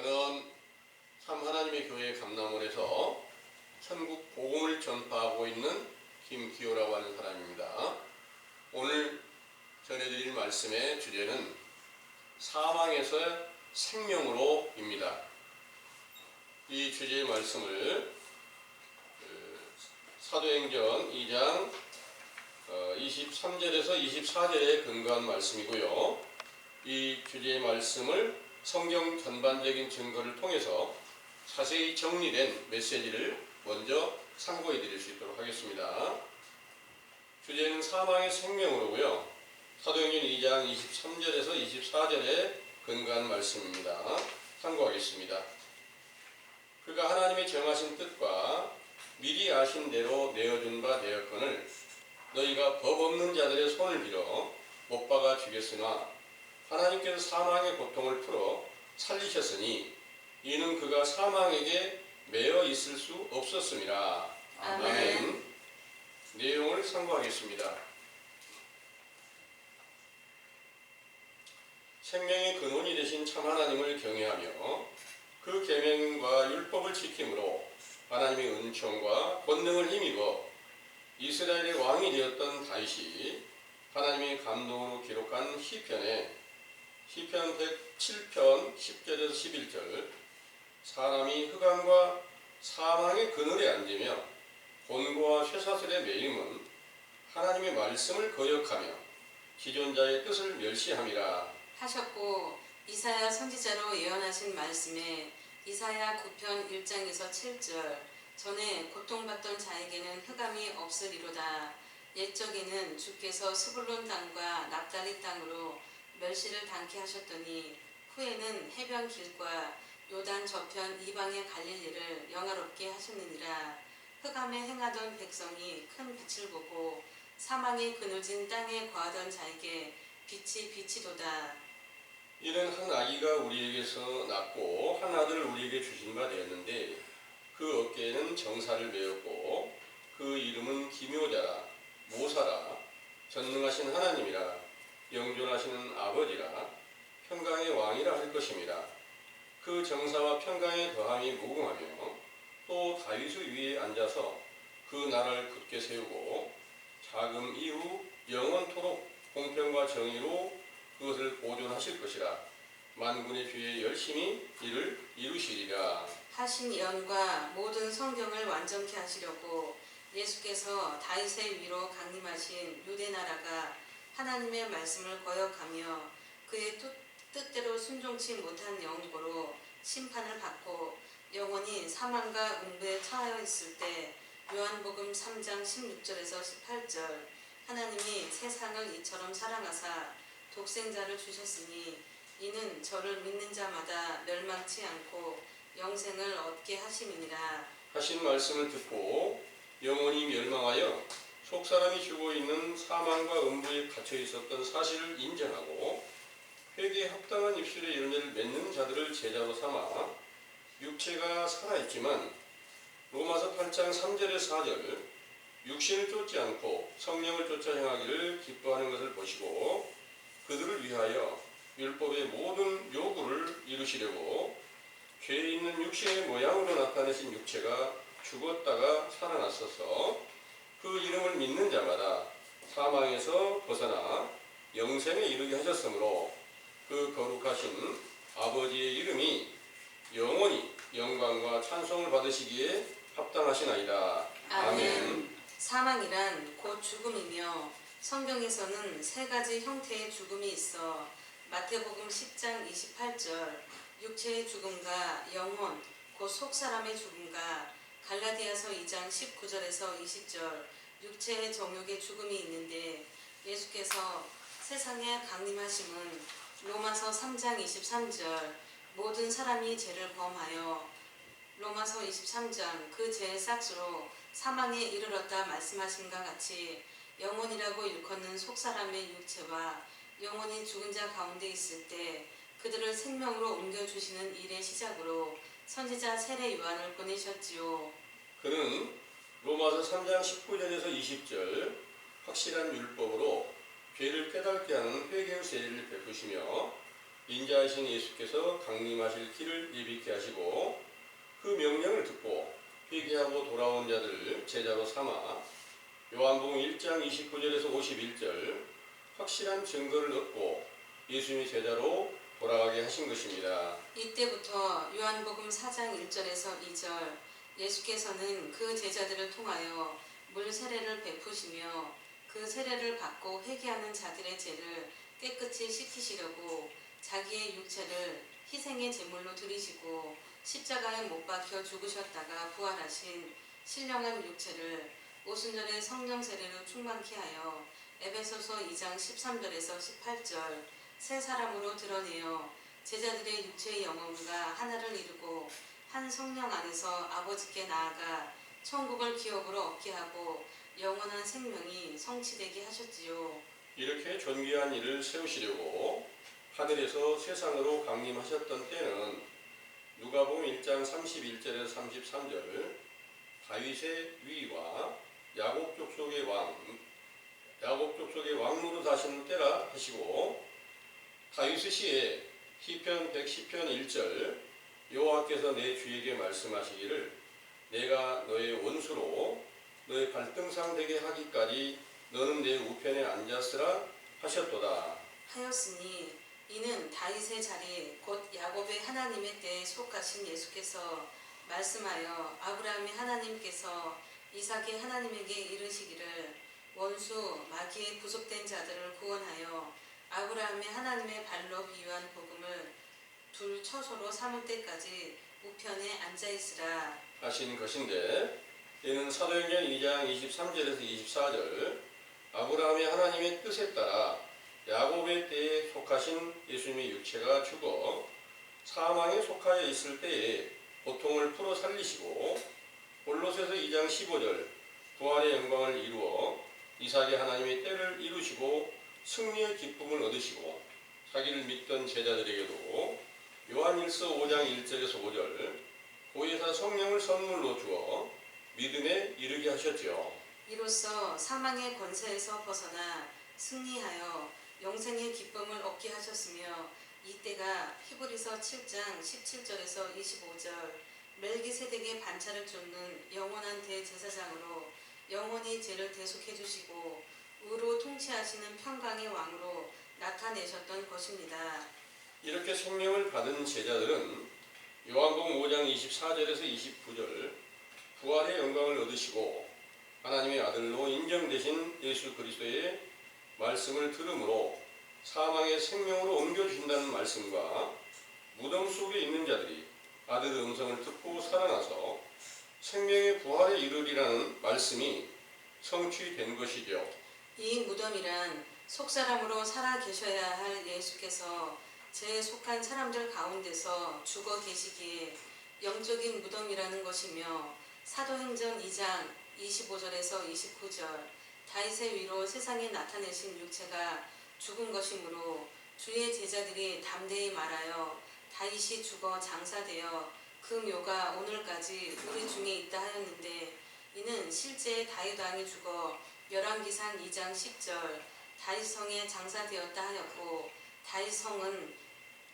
저는 참 하나님의 교회 감남원에서 천국 복음을 전파하고 있는 김기호라고 하는 사람입니다. 오늘 전해드릴 말씀의 주제는 사망에서 생명으로입니다. 이 주제의 말씀을 사도행전 2장 23절에서 24절에 근거한 말씀이고요. 이 주제의 말씀을 성경 전반적인 증거를 통해서 자세히 정리된 메시지를 먼저 참고해 드릴 수 있도록 하겠습니다. 주제는 사망의 생명으로고요. 사도행전 2장 23절에서 24절에 근거한 말씀입니다. 참고하겠습니다. 그가 하나님의 정하신 뜻과 미리 아신 대로 내어준 바 되었거늘 너희가 법 없는 자들의 손을 빌어 못 박아 죽였으나 하나님께서 사망의 고통을 풀어 살리셨으니 이는 그가 사망에게 매어 있을 수 없었음이라. 아멘. 내용을 참고하겠습니다. 생명의 근원이 되신 참 하나님을 경외하며 그 계명과 율법을 지킴으로 하나님의 은총과 권능을 힘입어 이스라엘의 왕이 되었던 다윗이 하나님의 감동으로 기록한 시편 107편 10절에서 11절 사람이 흑암과 사망의 그늘에 앉으며 곤고와 쇠사슬에 매임은 하나님의 말씀을 거역하며 기존자의 뜻을 멸시함이라 하셨고 이사야 선지자로 예언하신 말씀에 이사야 9편 1장에서 7절 전에 고통받던 자에게는 흑암이 없으리로다. 옛적에는 주께서 스불론 땅과 납달리 땅으로 멸시를 당케 하셨더니 후에는 해변 길과 요단 저편 이방의 갈릴리를 영화롭게 하셨느니라. 흑암에 행하던 백성이 큰 빛을 보고 사망의 그늘진 땅에 거하던 자에게 빛이 비치도다. 이는 한 아기가 우리에게서 낳고 한 아들을 우리에게 주신 바 되었는데 그 어깨에는 정사를 메었고 그 이름은 기묘자라 모사라 전능하신 하나님이라 영존하시는 아버지라 평강의 왕이라 할 것입니다. 그 정사와 평강의 더함이 무궁하며 또 다윗의 위에 앉아서 그 나라를 굳게 세우고 자금 이후 영원토록 공평과 정의로 그것을 보존하실 것이라. 만군의 주에 열심히 이를 이루시리라. 하신 예언과 모든 성경을 완전케 하시려고 예수께서 다윗의 위로 강림하신 유대 나라가 하나님의 말씀을 거역하며 그의 뜻대로 순종치 못한 영으로 심판을 받고 영원히 사망과 음부에 처하여 있을 때 요한복음 3장 16절에서 18절 하나님이 세상을 이처럼 사랑하사 독생자를 주셨으니 이는 저를 믿는 자마다 멸망치 않고 영생을 얻게 하심이니라. 하신 말씀을 듣고 영원히 멸망하여 속사람이 죽어 있는 사망과 음부에 갇혀 있었던 사실을 인정하고 회개에 합당한 입술의 열매를 맺는 자들을 제자로 삼아 육체가 살아있지만 로마서 8장 3절에 4절 육신을 쫓지 않고 성령을 쫓아 행하기를 기뻐하는 것을 보시고 그들을 위하여 율법의 모든 요구를 이루시려고 죄에 있는 육신의 모양으로 나타내신 육체가 죽었다가 살아났어서 그 이름을 믿는 자마다 사망에서 벗어나 영생에 이르게 하셨으므로 그 거룩하신 아버지의 이름이 영원히 영광과 찬송을 받으시기에 합당하시나이다. 아멘. 사망이란 곧 죽음이며 성경에서는 세 가지 형태의 죽음이 있어 마태복음 10장 28절 육체의 죽음과 영혼 곧 속사람의 죽음과 갈라디아서 2장 19절에서 20절 육체의 정욕의 죽음이 있는데 예수께서 세상에 강림하심은 로마서 3장 23절 모든 사람이 죄를 범하여 로마서 23장 그 죄의 싹수로 사망에 이르렀다 말씀하신과 같이 영혼이라고 일컫는 속사람의 육체와 영혼이 죽은 자 가운데 있을 때 그들을 생명으로 옮겨주시는 일의 시작으로 선지자 세례 요한을 보내셨지요. 그는 로마서 3장 19절에서 20절 확실한 율법으로 죄를 깨닫게 하는 회개의 세례를 베푸시며 인자하신 예수께서 강림하실 길을 예비케 하시고 그 명령을 듣고 회개하고 돌아온 자들을 제자로 삼아 요한복음 1장 29절에서 51절 확실한 증거를 얻고 예수님의 제자로 돌아가게 하신 것입니다. 이때부터 요한복음 4장 1절에서 2절 예수께서는 그 제자들을 통하여 물 세례를 베푸시며 그 세례를 받고 회개하는 자들의 죄를 깨끗이 씻기시려고 자기의 육체를 희생의 제물로 드리시고 십자가에 못 박혀 죽으셨다가 부활하신 신령한 육체를 오순절의 성령 세례로 충만케 하여 에베소서 2장 13절에서 18절 세 사람으로 드러내어 제자들의 육체의 영혼과 하나를 이루고 한 성령 안에서 아버지께 나아가 천국을 기업으로 얻게 하고 영원한 생명이 성취되게 하셨지요. 이렇게 존귀한 일을 세우시려고 하늘에서 세상으로 강림하셨던 때는 누가복음 1장 31절에서 33절 다윗의 위와 야곱 족속의 왕 노릇하시는 때라 하시고 다윗의 시에 시편 110편 1절 여호와께서 내 주에게 말씀하시기를 내가 너의 원수로 너의 발등상 되게 하기까지 너는 내 우편에 앉았으라 하셨도다. 하였으니 이는 다윗의 자리 곧 야곱의 하나님의 때에 속하신 예수께서 말씀하여 아브라함의 하나님께서 이삭의 하나님에게 이르시기를 원수 마귀에 부속된 자들을 구원하여 아브라함의 하나님의 발로 비유한 복음을 둘 처소로 삼을 때까지 우편에 앉아있으라 하신 것인데 이는 사도행전 2장 23절에서 24절 아브라함의 하나님의 뜻에 따라 야곱의 때에 속하신 예수님의 육체가 죽어 사망에 속하여 있을 때에 고통을 풀어 살리시고 골로새서 2장 15절 부활의 영광을 이루어 이삭의 하나님의 때를 이루시고 승리의 기쁨을 얻으시고 자기를 믿던 제자들에게도 요한일서 5장 1절에서 5절 보혜사 성령을 선물로 주어 믿음에 이르게 하셨죠. 이로써 사망의 권세에서 벗어나 승리하여 영생의 기쁨을 얻게 하셨으며 이때가 히브리서 7장 17절에서 25절 멜기세덱의 반차를 쫓는 영원한 대제사장으로 영원히 죄를 대속해 주시고 의로 통치하시는 평강의 왕으로 나타내셨던 것입니다. 이렇게 생명을 받은 제자들은 요한복음 5장 24절에서 29절 부활의 영광을 얻으시고 하나님의 아들로 인정되신 예수 그리스도의 말씀을 들음으로 사망의 생명으로 옮겨주신다는 말씀과 무덤 속에 있는 자들이 아들의 음성을 듣고 살아나서 생명의 부활에 이르리라는 말씀이 성취된 것이죠. 이 무덤이란 속사람으로 살아 계셔야 할 예수께서 제 속한 사람들 가운데서 죽어 계시기에 영적인 무덤이라는 것이며 사도행전 2장 25절에서 29절 다윗의 위로 세상에 나타내신 육체가 죽은 것이므로 주의 제자들이 담대히 말하여 다윗이 죽어 장사되어 그 묘가 오늘까지 우리 중에 있다 하였는데 이는 실제 다윗 왕이 죽어 열왕기상 2장 10절 다윗성에 장사되었다 하였고 다윗성은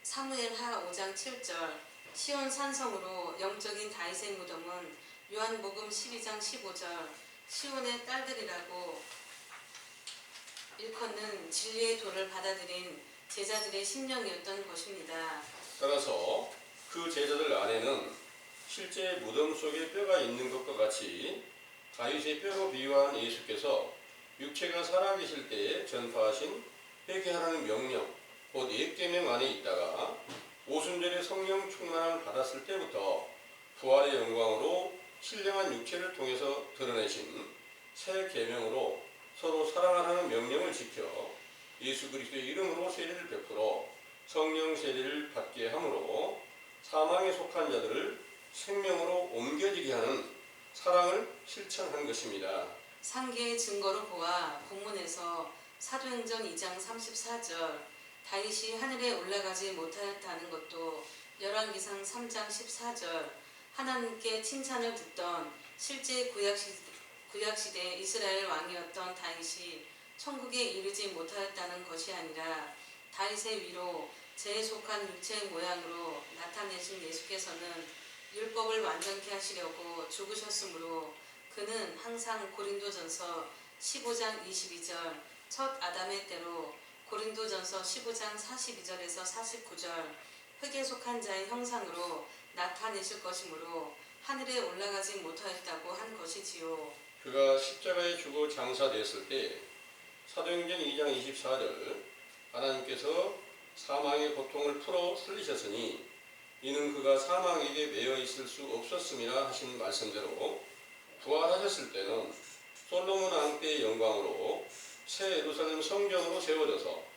사무엘하 5장 7절 시온 산성으로 영적인 다윗의 무덤은 요한복음 12장 15절 시온의 딸들이라고 일컫는 진리의 도를 받아들인 제자들의 심령이었던 것입니다. 따라서 그 제자들 안에는 실제 무덤 속에 뼈가 있는 것과 같이 다윗의 뼈로 비유한 예수께서 육체가 살아계실 때에 전파하신 회개하라는 명령 곧 옛계명 안에 있다가 오순절에 성령 충만함을 받았을 때부터 부활의 영광으로 신령한 육체를 통해서 드러내신 새 계명으로 서로 사랑하라는 명령을 지켜 예수 그리스도의 이름으로 세례를 베풀어 성령 세례를 받게 함으로 사망에 속한 자들을 생명으로 옮겨지게 하는 사랑을 실천한 것입니다. 상계의 증거로 보아 본문에서 사도행전 2장 34절 다윗이 하늘에 올라가지 못하였다는 것도 열왕기상 3장 14절 하나님께 칭찬을 듣던 실제 구약시대 이스라엘 왕이었던 다윗이 천국에 이르지 못하였다는 것이 아니라 다윗의 위로 죄에 속한 육체의 모양으로 나타내신 예수께서는 율법을 완전케 하시려고 죽으셨으므로 그는 항상 고린도전서 15장 22절 첫 아담의 때로 고린도전서 15장 42절에서 49절 흙에 속한 자의 형상으로 나타내실 것이므로 하늘에 올라가지 못하였다고 한 것이지요. 그가 십자가에 죽어 장사됐을 때 사도행전 2장 24절 하나님께서 사망의 고통을 풀어 살리셨으니 이는 그가 사망에게 매여 있을 수 없었음이라 하신 말씀대로 부활하셨을 때는 솔로몬 왕 때의 영광으로 새 예루살렘 성전으로 세워져서